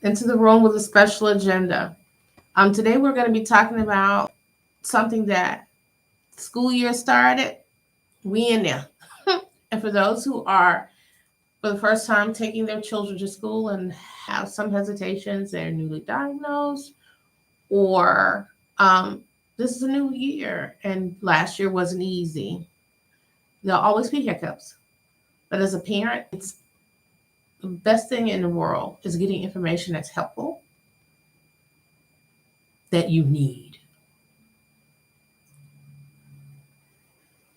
into the room with a special agenda. Today we're going to be talking about something that school year started. We in there. And for those who are for the first time taking their children to school and have some hesitations, they're newly diagnosed, or this is a new year and last year wasn't easy. There'll always be hiccups. But as a parent, it's the best thing in the world is getting information that's helpful, that you need.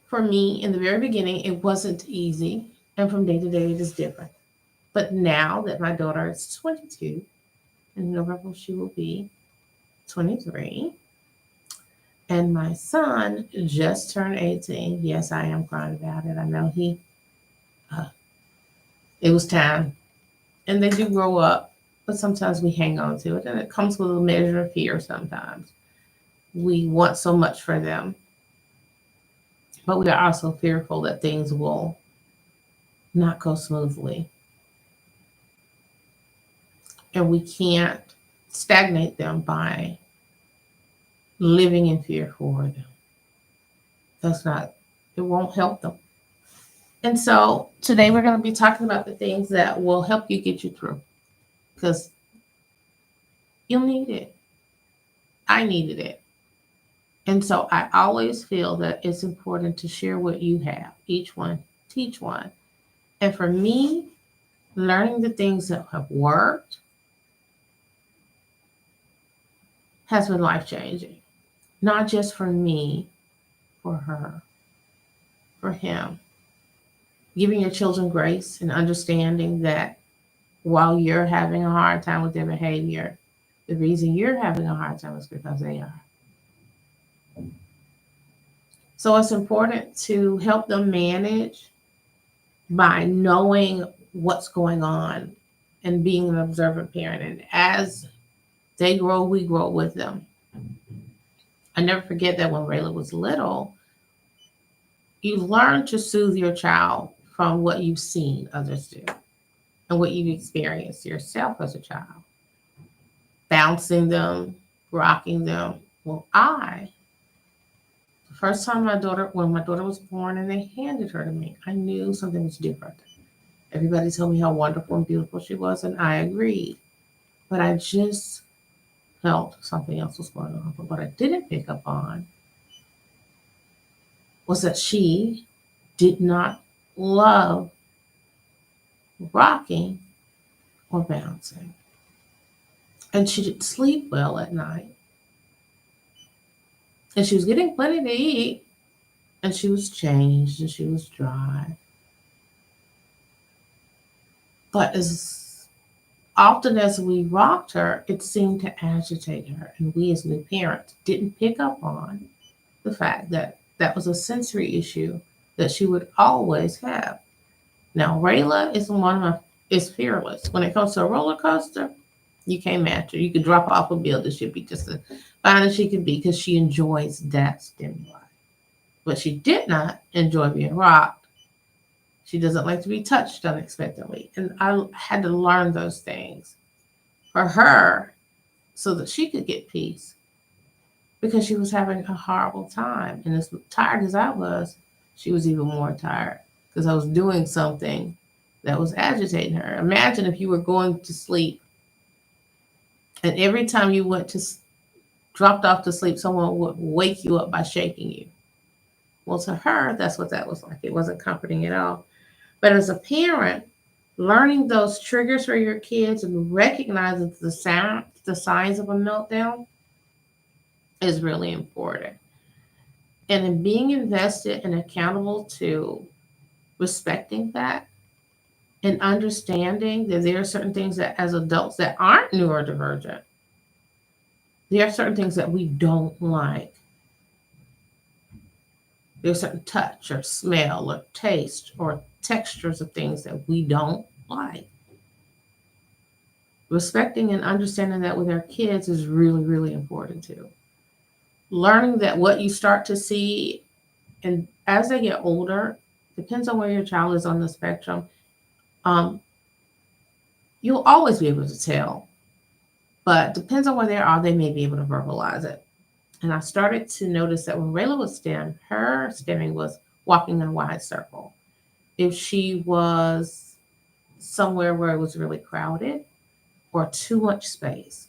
For me, in the very beginning, it wasn't easy, and from day to day, it is different. But now that my daughter is 22, in November she will be 23, and my son just turned 18. Yes, I am crying about it. I know uh, it was time, and they do grow up, but sometimes we hang on to it, and it comes with a measure of fear sometimes. We want so much for them, but we are also fearful that things will not go smoothly, and we can't stagnate them by living in fear for them. That's not, it won't help them. And so today we're going to be talking about the things that will help you get you through because you'll need it. I needed it. And so I always feel that it's important to share what you have. Each one, teach one. And for me, learning the things that have worked has been life changing. Not just for me, for her, for him. Giving your children grace and understanding that while you're having a hard time with their behavior, the reason you're having a hard time is because they are. So it's important to help them manage by knowing what's going on and being an observant parent. And as they grow, we grow with them. I never forget that when Rayla was little, you learn to soothe your child from what you've seen others do and what you've experienced yourself as a child. Bouncing them, rocking them. Well, the first time when my daughter was born and they handed her to me, I knew something was different. Everybody told me how wonderful and beautiful she was, and I agreed. But I just felt something else was going on. But what I didn't pick up on was that she did not love rocking or bouncing. And she didn't sleep well at night. And she was getting plenty to eat, and she was changed and she was dry. But as often as we rocked her, it seemed to agitate her. And we as new parents didn't pick up on the fact that that was a sensory issue that she would always have. Now, Rayla is fearless. When it comes to a roller coaster, you can't match her. You could drop her off a building. She'd be just as fine as she could be because she enjoys that stimuli. But she did not enjoy being rocked. She doesn't like to be touched unexpectedly. And I had to learn those things for her so that she could get peace because she was having a horrible time. And as tired as I was, she was even more tired because I was doing something that was agitating her. Imagine if you were going to sleep and every time you dropped off to sleep, someone would wake you up by shaking you. Well, to her, that's what that was like. It wasn't comforting at all. But as a parent, learning those triggers for your kids and recognizing the signs of a meltdown is really important. And in being invested and accountable to respecting that and understanding that there are certain things that as adults that aren't neurodivergent, there are certain things that we don't like. There's certain touch or smell or taste or textures of things that we don't like. Respecting and understanding that with our kids is really, really important too. Learning that what you start to see, and as they get older, depends on where your child is on the spectrum, um, you'll always be able to tell but depends on where they are, they may be able to verbalize it. And I started to notice that when Rayla was stem, her stemming was walking in a wide circle. If she was somewhere where it was really crowded or too much space,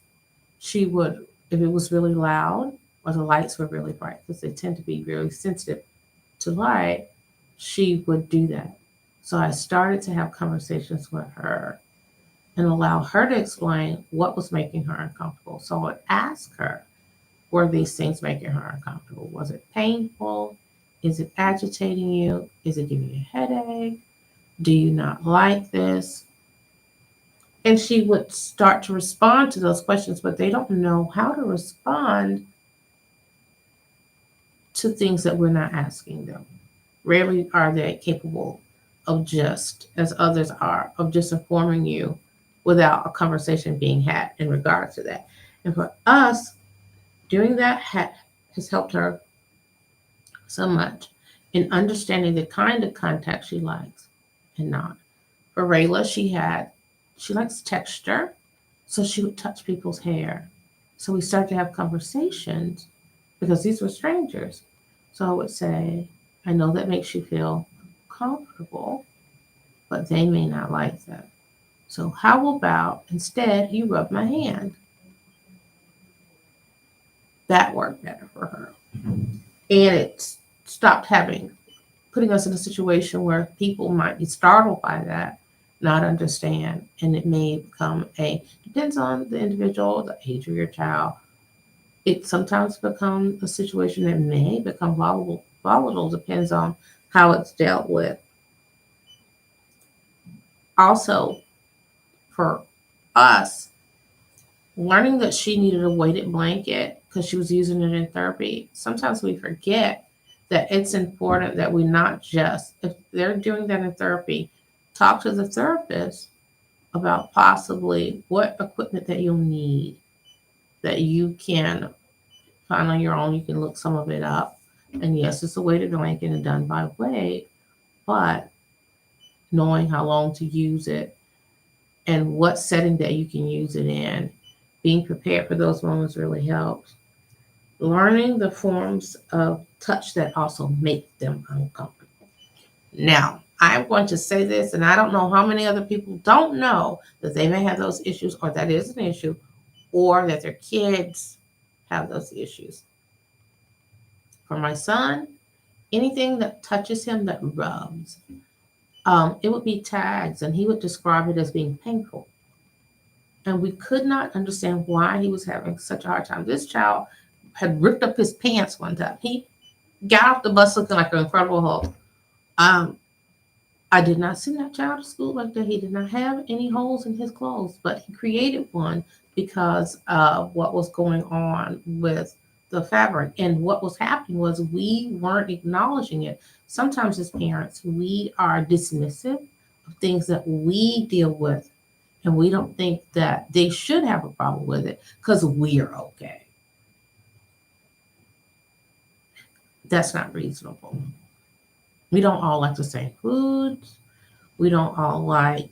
she would, if it was really loud or the lights were really bright, because they tend to be really sensitive to light, she would do that. So I started to have conversations with her and allow her to explain what was making her uncomfortable. So I would ask her, were these things making her uncomfortable? Was it painful? Is it agitating you? Is it giving you a headache? Do you not like this? And she would start to respond to those questions, but they don't know how to respond to things that we're not asking them. Rarely are they capable of just, as others are, of just informing you without a conversation being had in regards to that. And for us, doing that has helped her so much in understanding the kind of contact she likes and not. For Rayla, she likes texture, so she would touch people's hair. So we started to have conversations because these were strangers. So I would say, I know that makes you feel comfortable, but they may not like that. So how about instead you rub my hand? That worked better for her. And it stopped putting us in a situation where people might be startled by that, not understand, and it may become depends on the individual, the age of your child. It sometimes becomes a situation that may become volatile, depends on how it's dealt with. Also, for us, learning that she needed a weighted blanket because she was using it in therapy, sometimes we forget that it's important that we not just, if they're doing that in therapy, talk to the therapist about possibly what equipment that you'll need that you can find on your own. You can look some of it up. And yes, it's a weighted blanket and done by weight, but knowing how long to use it and what setting that you can use it in, being prepared for those moments really helps. Learning the forms of touch that also make them uncomfortable. Now, I'm going to say this, and I don't know how many other people don't know that they may have those issues, or that is an issue, or that their kids have those issues. For my son, anything that touches him that rubs, it would be tags, and he would describe it as being painful. And we could not understand why he was having such a hard time. This child had ripped up his pants one time. He got off the bus looking like an Incredible Hulk. Um, I did not send that child to school like that. He did not have any holes in his clothes, but he created one because of what was going on with the fabric. And what was happening was we weren't acknowledging it. Sometimes, as parents, we are dismissive of things that we deal with, and we don't think that they should have a problem with it because we're okay. That's not reasonable. We don't all like the same foods. We don't all like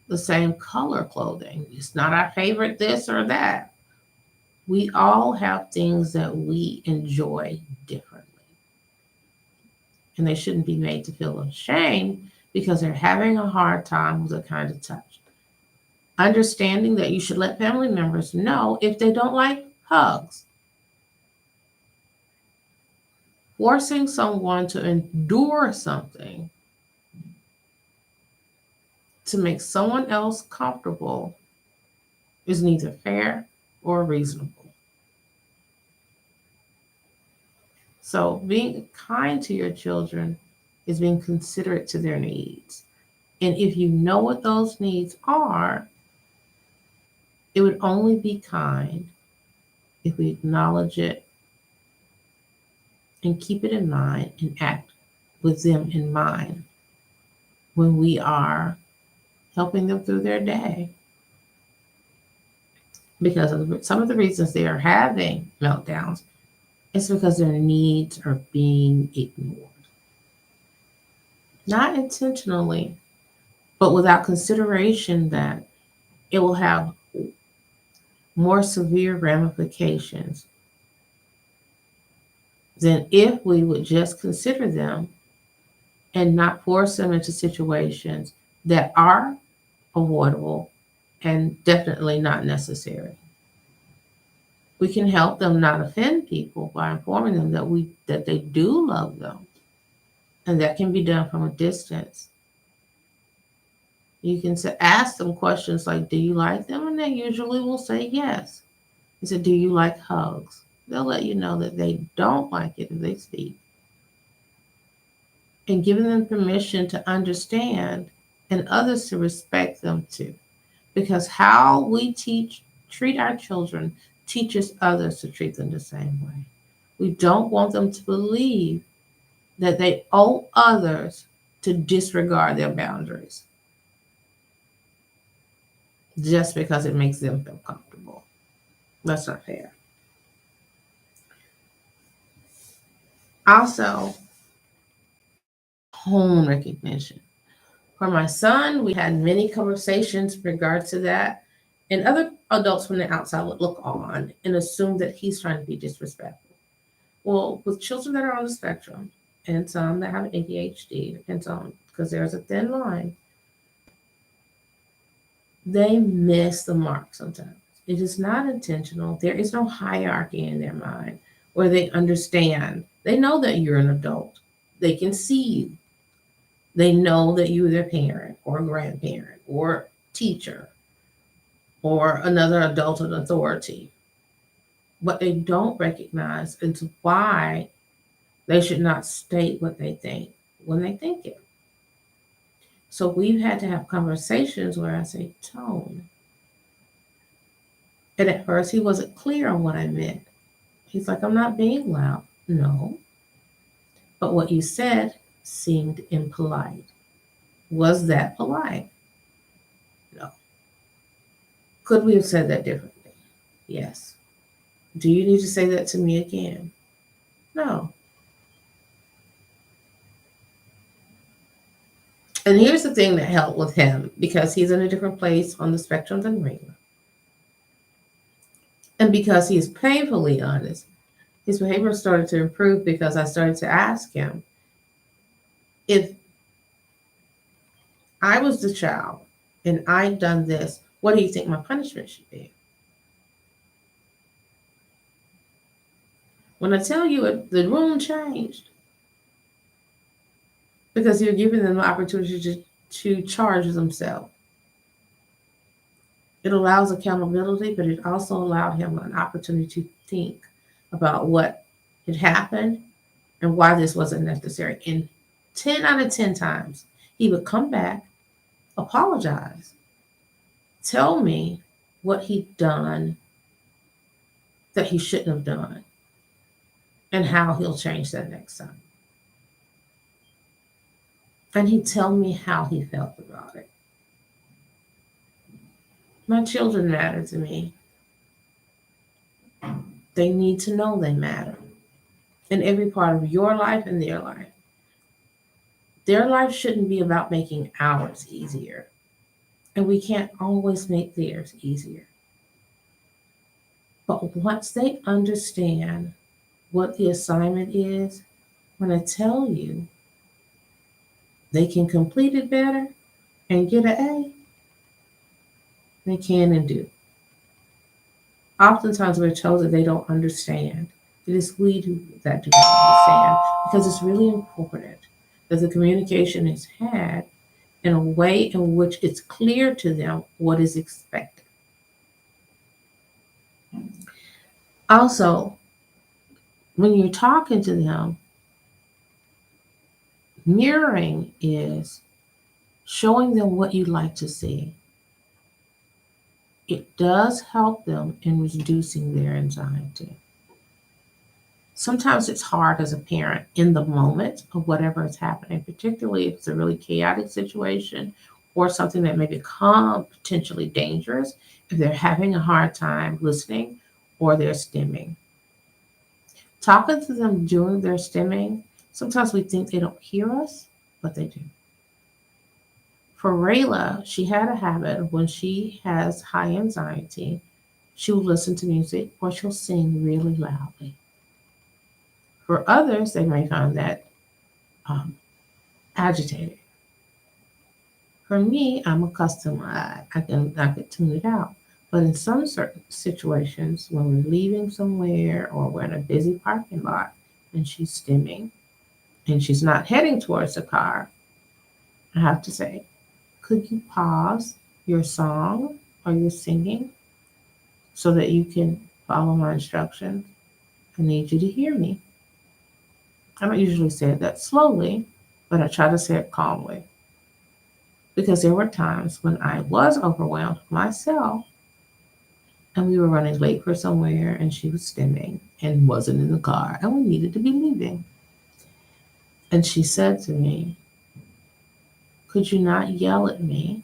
the same color clothing. It's not our favorite this or that. We all have things that we enjoy differently. And they shouldn't be made to feel ashamed because they're having a hard time with a kind of touch. Understanding that you should let family members know if they don't like hugs. Forcing someone to endure something to make someone else comfortable is neither fair or reasonable. So, being kind to your children is being considerate to their needs. And if you know what those needs are, it would only be kind if we acknowledge it and keep it in mind and act with them in mind when we are helping them through their day. Because of some of the reasons they are having meltdowns, it's because their needs are being ignored. Not intentionally, but without consideration that it will have more severe ramifications than if we would just consider them and not force them into situations that are avoidable and definitely not necessary. We can help them not offend people by informing them that they do love them, and that can be done from a distance. You can ask them questions like, "Do you like them?" And they usually will say yes. You said, "Do you like hugs?" They'll let you know that they don't like it if they speak. And giving them permission to understand and others to respect them too. Because how we treat our children teaches others to treat them the same way. We don't want them to believe that they owe others to disregard their boundaries just because it makes them feel comfortable. That's not fair. Also, tone recognition. For my son, we had many conversations in regards to that. And other adults from the outside would look on and assume that he's trying to be disrespectful. Well, with children that are on the spectrum and some that have ADHD, depends on, because there's a thin line, they miss the mark sometimes. It is not intentional. There is no hierarchy in their mind where they understand. They know that you're an adult. They can see you. They know that you're their parent or grandparent or teacher or another adult in authority. What they don't recognize is why they should not state what they think when they think it. So we've had to have conversations where I say tone. And at first he wasn't clear on what I meant. He's like, "I'm not being loud." No. But what you said seemed impolite. Was that polite? No. Could we have said that differently? Yes. Do you need to say that to me again? No. And here's the thing that helped with him, because he's in a different place on the spectrum than Rayla. And because he is painfully honest, his behavior started to improve because I started to ask him, if I was the child and I'd done this, what do you think my punishment should be? When I tell you it, the room changed because you're giving them the opportunity to charge themselves. It allows accountability, but it also allowed him an opportunity to think about what had happened and why this wasn't necessary. And 10 out of 10 times, he would come back, apologize, tell me what he'd done that he shouldn't have done, and how he'll change that next time. And he'd tell me how he felt about it. My children matter to me. They need to know they matter in every part of your life and their life. Their life shouldn't be about making ours easier. And we can't always make theirs easier. But once they understand what the assignment is, when I tell you they can complete it better and get an A, they can and do. Oftentimes we're told that they don't understand. It is we that do not understand, because it's really important that the communication is had in a way in which it's clear to them what is expected. Also, when you're talking to them, mirroring is showing them what you'd like to see. It does help them in reducing their anxiety. Sometimes it's hard as a parent in the moment of whatever is happening, particularly if it's a really chaotic situation or something that may become potentially dangerous, if they're having a hard time listening or they're stimming. Talking to them during their stimming, sometimes we think they don't hear us, but they do. For Rayla, she had a habit of when she has high anxiety, She will listen to music or she'll sing really loudly. For others, they may find that um, agitating. For me, I'm accustomed. I can tune it out. But in some certain situations, when we're leaving somewhere or we're in a busy parking lot and she's stimming and she's not heading towards the car, I have to say, could you pause your song or your singing so that you can follow my instructions? I need you to hear me. I don't usually say it that slowly, but I try to say it calmly because there were times when I was overwhelmed myself and we were running late for somewhere and she was stimming and wasn't in the car and we needed to be leaving. And she said to me, could you not yell at me?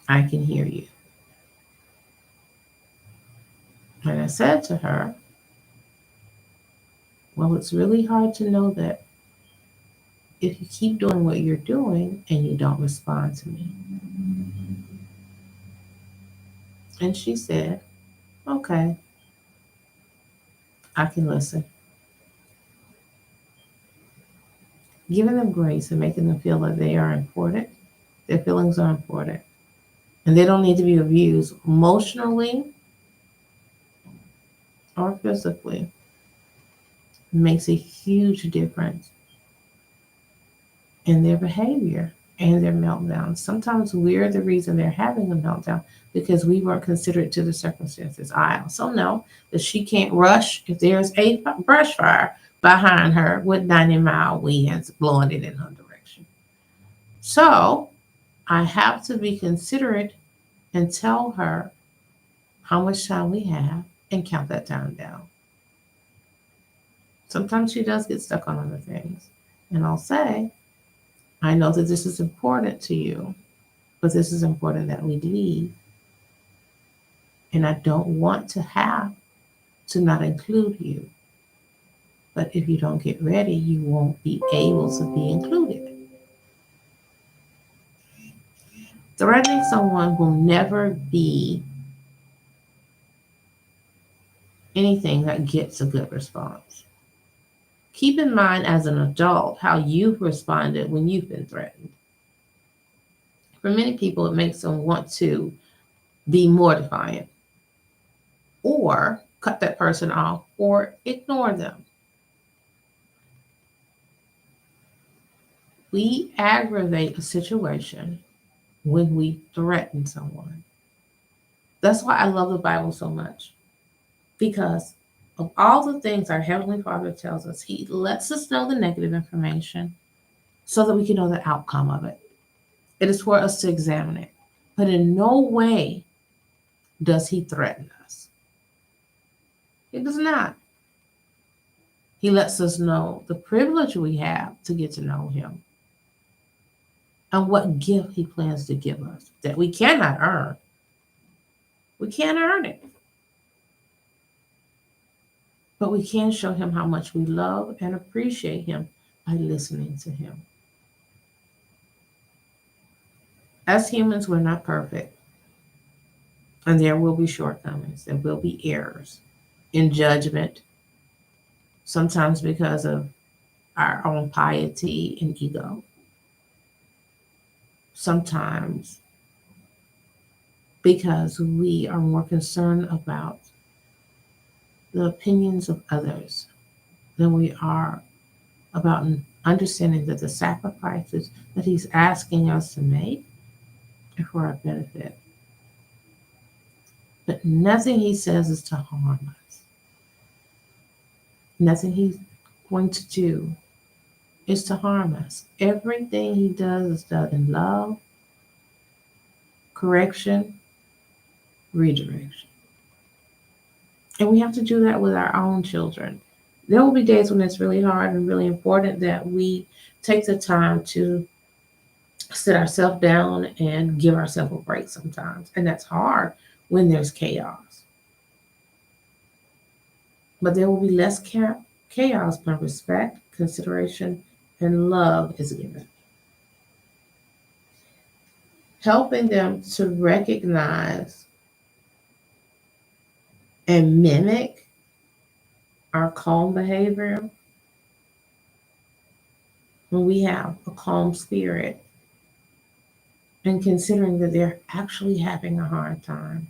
I can hear you. And I said to her, well, it's really hard to know that if you keep doing what you're doing and you don't respond to me. And she said, okay, I can listen. Giving them grace and making them feel that they are important, their feelings are important, and they don't need to be abused emotionally or physically makes a huge difference in their behavior and their meltdowns. Sometimes we're the reason they're having a meltdown because we weren't considerate to the circumstances. I also know that she can't rush if there's a brush fire behind her with 90-mile winds blowing it in her direction. So I have to be considerate and tell her how much time we have and count that time down. Sometimes she does get stuck on other things. And I'll say, I know that this is important to you, but this is important that we leave. And I don't want to have to not include you. But if you don't get ready, you won't be able to be included. Threatening someone will never be anything that gets a good response. Keep in mind as an adult how you've responded when you've been threatened. For many people, it makes them want to be more defiant or cut that person off or ignore them. We aggravate a situation when we threaten someone. That's why I love the Bible so much because of all the things our Heavenly Father tells us, He lets us know the negative information so that we can know the outcome of it. It is for us to examine it. But in no way does He threaten us. He does not. He lets us know the privilege we have to get to know Him and what gift He plans to give us that we cannot earn. We can't earn it. But we can show Him how much we love and appreciate Him by listening to Him. As humans, we're not perfect, and there will be shortcomings, there will be errors in judgment, sometimes because of our own piety and ego, sometimes because we are more concerned about the opinions of others than we are about understanding that the sacrifices that He's asking us to make are for our benefit. But nothing He says is to harm us. Nothing He's going to do is to harm us. Everything He does is done in love, correction, redirection. And we have to do that with our own children. There will be days when it's really hard and really important that we take the time to sit ourselves down and give ourselves a break sometimes. And that's hard when there's chaos. But there will be less chaos when respect, consideration, and love is given. helping them to recognize and mimic our calm behavior when we have a calm spirit, and considering that they're actually having a hard time,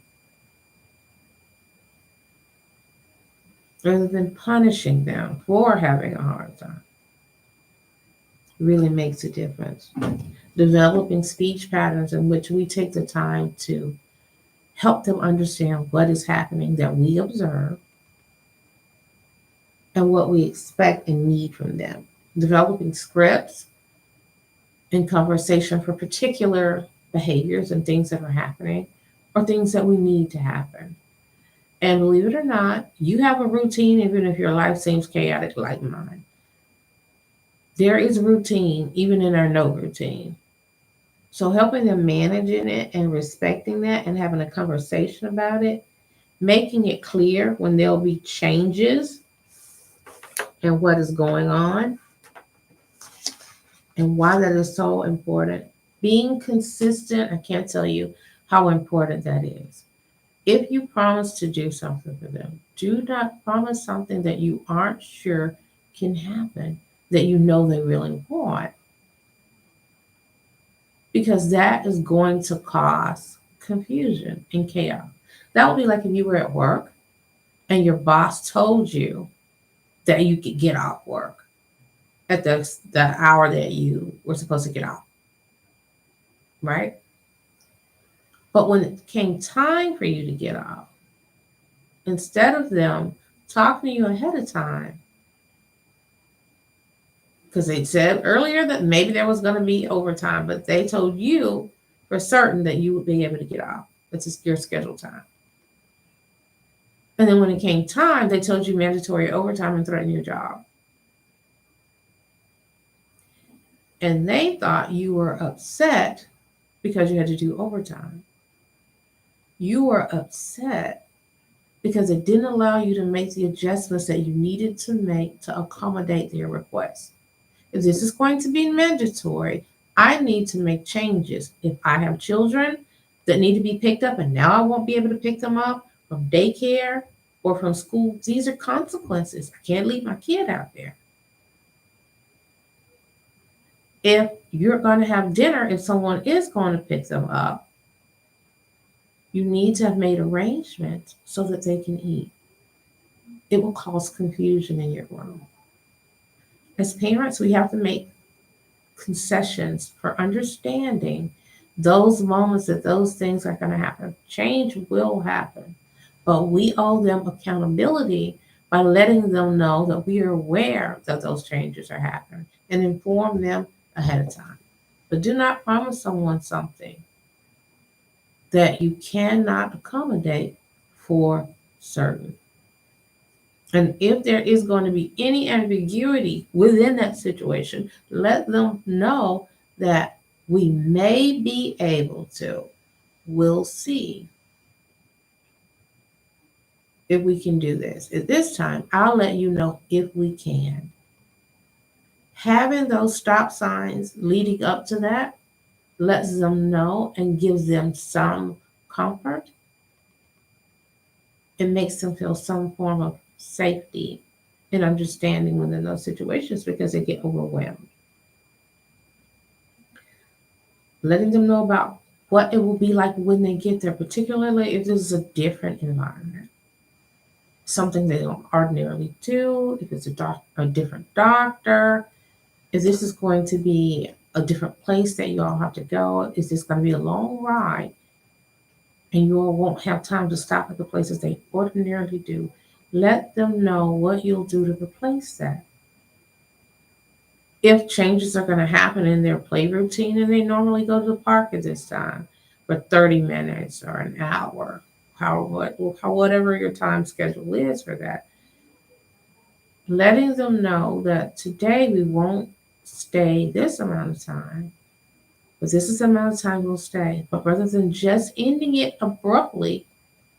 rather than punishing them for having a hard time, really makes a difference. Developing speech patterns in which we take the time to help them understand what is happening that we observe and what we expect and need from them. Developing scripts and conversation for particular behaviors and things that are happening or things that we need to happen. And believe it or not, you have a routine, even if your life seems chaotic like mine. There is a routine, even in our no routine. So helping them managing it and respecting that and having a conversation about it, making it clear when there'll be changes and what is going on and why that is so important. Being consistent, I can't tell you how important that is. If you promise to do something for them, do not promise something that you aren't sure can happen, that you know they really want, because that is going to cause confusion and chaos. That would be like if you were at work and your boss told you that you could get off work at the hour that you were supposed to get off, right? But when it came time for you to get off, instead of them talking to you ahead of time, because they said earlier that maybe there was going to be overtime, but they told you for certain that you would be able to get off. It's just your scheduled time. And then when it came time, they told you mandatory overtime and threatened your job. And they thought you were upset because you had to do overtime. You were upset because it didn't allow you to make the adjustments that you needed to make to accommodate their request. If this is going to be mandatory, I need to make changes. If I have children that need to be picked up and now I won't be able to pick them up from daycare or from school, these are consequences. I can't leave my kid out there. If you're going to have dinner, if someone is going to pick them up, you need to have made arrangements so that they can eat. It will cause confusion in your room. As parents, we have to make concessions for understanding those moments that those things are going to happen. Change will happen, but we owe them accountability by letting them know that we are aware that those changes are happening and inform them ahead of time. But do not promise someone something that you cannot accommodate for certain. And if there is going to be any ambiguity within that situation, let them know that we may be able to. We'll see if we can do this. At this time, I'll let you know if we can. Having those stop signs leading up to that lets them know and gives them some comfort. It makes them feel some form of safety and understanding within those situations because they get overwhelmed. Letting them know about what it will be like when they get there, particularly if this is a different environment, something they don't ordinarily do, if it's a different doctor, if this is going to be a different place that you all have to go, is this going to be a long ride and you all won't have time to stop at the places they ordinarily do. Let them know what you'll do to replace that. If changes are going to happen in their play routine and they normally go to the park at this time for 30 minutes or an hour, whatever your time schedule is for that, letting them know that today we won't stay this amount of time, but this is the amount of time we'll stay. But rather than just ending it abruptly,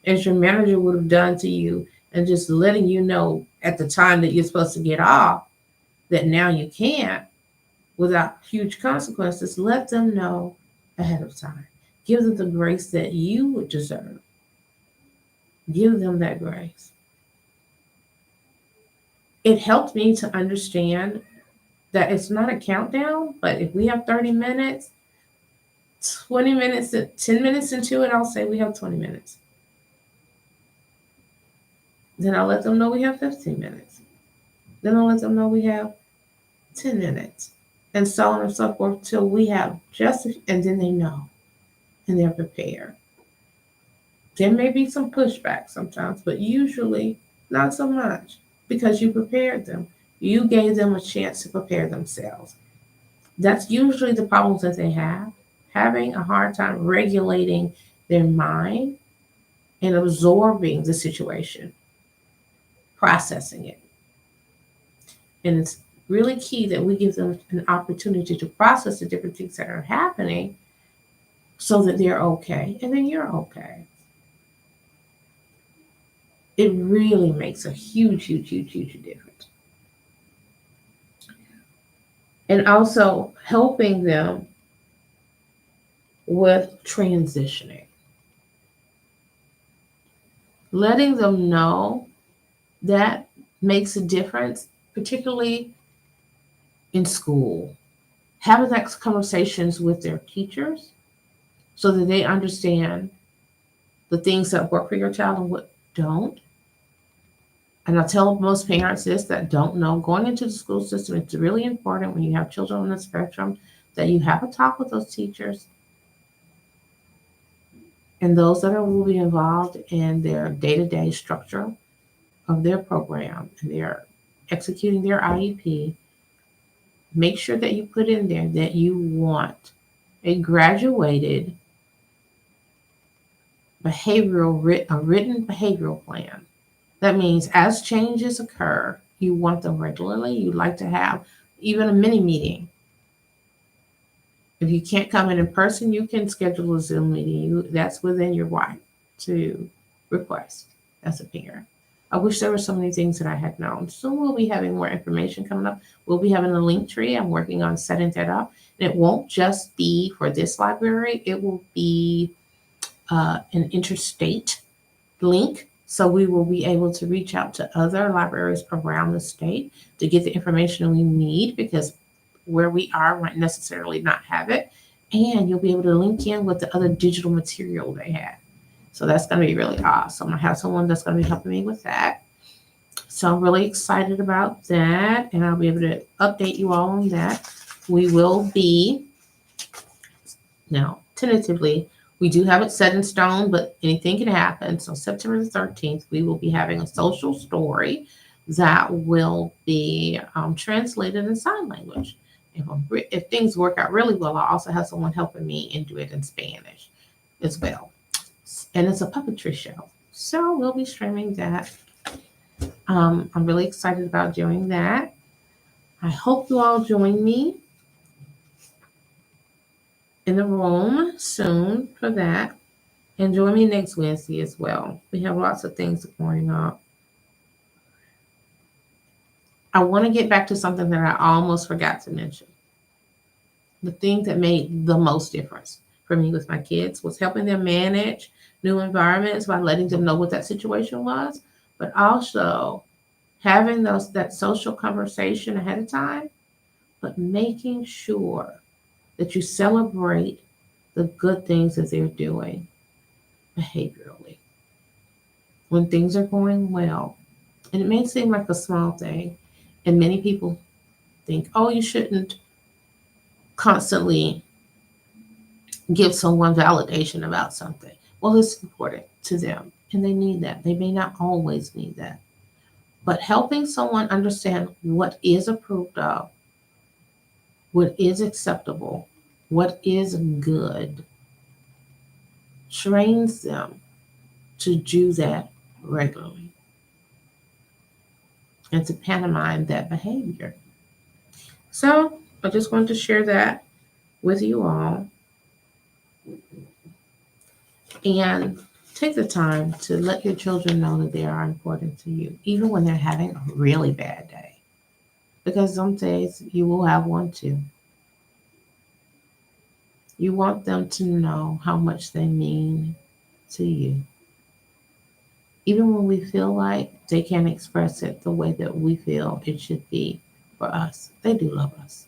as your manager would have done to you, and just letting you know at the time that you're supposed to get off that now you can't without huge consequences, let them know ahead of time. Give them the grace that you would deserve. Give them that grace. It helped me to understand that it's not a countdown, but if we have 30 minutes, 20 minutes, 10 minutes into it, I'll say we have 20 minutes. Then I'll let them know we have 15 minutes. Then I'll let them know we have 10 minutes. And so on and so forth till we have just, and then they know and they're prepared. There may be some pushback sometimes, but usually not so much because you prepared them. You gave them a chance to prepare themselves. That's usually the problems that they have, having a hard time regulating their mind and absorbing the situation, processing it. And it's really key that we give them an opportunity to process the different things that are happening so that they're okay and then you're okay. It really makes a huge, huge, huge, huge difference. And also helping them with transitioning, letting them know that makes a difference, particularly in school. Having that conversations with their teachers so that they understand the things that work for your child and what don't. And I tell most parents this that don't know going into the school system, it's really important when you have children on the spectrum that you have a talk with those teachers and those that will be involved in their day-to-day structure of their program and they're executing their IEP. Make sure that you put in there that you want a graduated a written behavioral plan. That means as changes occur, you want them regularly. You like to have even a mini meeting. If you can't come in person, you can schedule a Zoom meeting. That's within your right to request as a parent. I wish there were so many things that I had known. Soon we'll be having more information coming up. We'll be having a link tree. I'm working on setting that up. And it won't just be for this library. It will be an interstate link. So we will be able to reach out to other libraries around the state to get the information we need because where we are might necessarily not have it. And you'll be able to link in with the other digital material they have. So that's going to be really awesome. I have someone that's going to be helping me with that. So I'm really excited about that. And I'll be able to update you all on that. We will be, now, tentatively, we do have it set in stone, but anything can happen. So September the 13th, we will be having a social story that will be translated in sign language. If things work out really well, I also have someone helping me and do it in Spanish as well. And it's a puppetry show. So we'll be streaming that. I'm really excited about doing that. I hope you all join me in the room soon for that. And join me next Wednesday as well. We have lots of things going on. I want to get back to something that I almost forgot to mention. The thing that made the most difference for me with my kids was helping them manage new environments by letting them know what that situation was, but also having that social conversation ahead of time, but making sure that you celebrate the good things that they're doing behaviorally. When things are going well, and it may seem like a small thing, and many people think, oh, you shouldn't constantly give someone validation about something. Well, it's important to them, and they need that. They may not always need that. But helping someone understand what is approved of, what is acceptable, what is good, trains them to do that regularly and to pantomime that behavior. So I just wanted to share that with you all and take the time to let your children know that they are important to you, even when they're having a really bad day. Because some days you will have one too. You want them to know how much they mean to you. Even when we feel like they can't express it the way that we feel it should be for us, they do love us.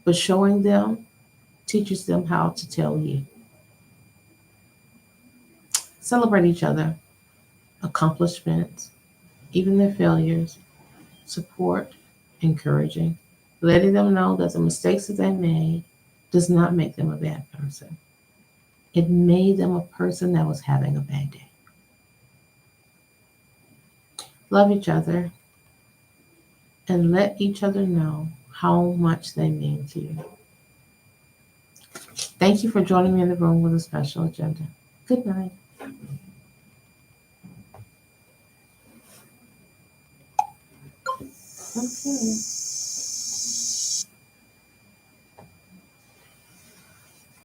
But showing them teaches them how to tell you. Celebrate each other, accomplishments, even their failures, support, encouraging, letting them know that the mistakes that they made does not make them a bad person. It made them a person that was having a bad day. Love each other and let each other know how much they mean to you. Thank you for joining me in the room with a special agenda. Good night. Okay.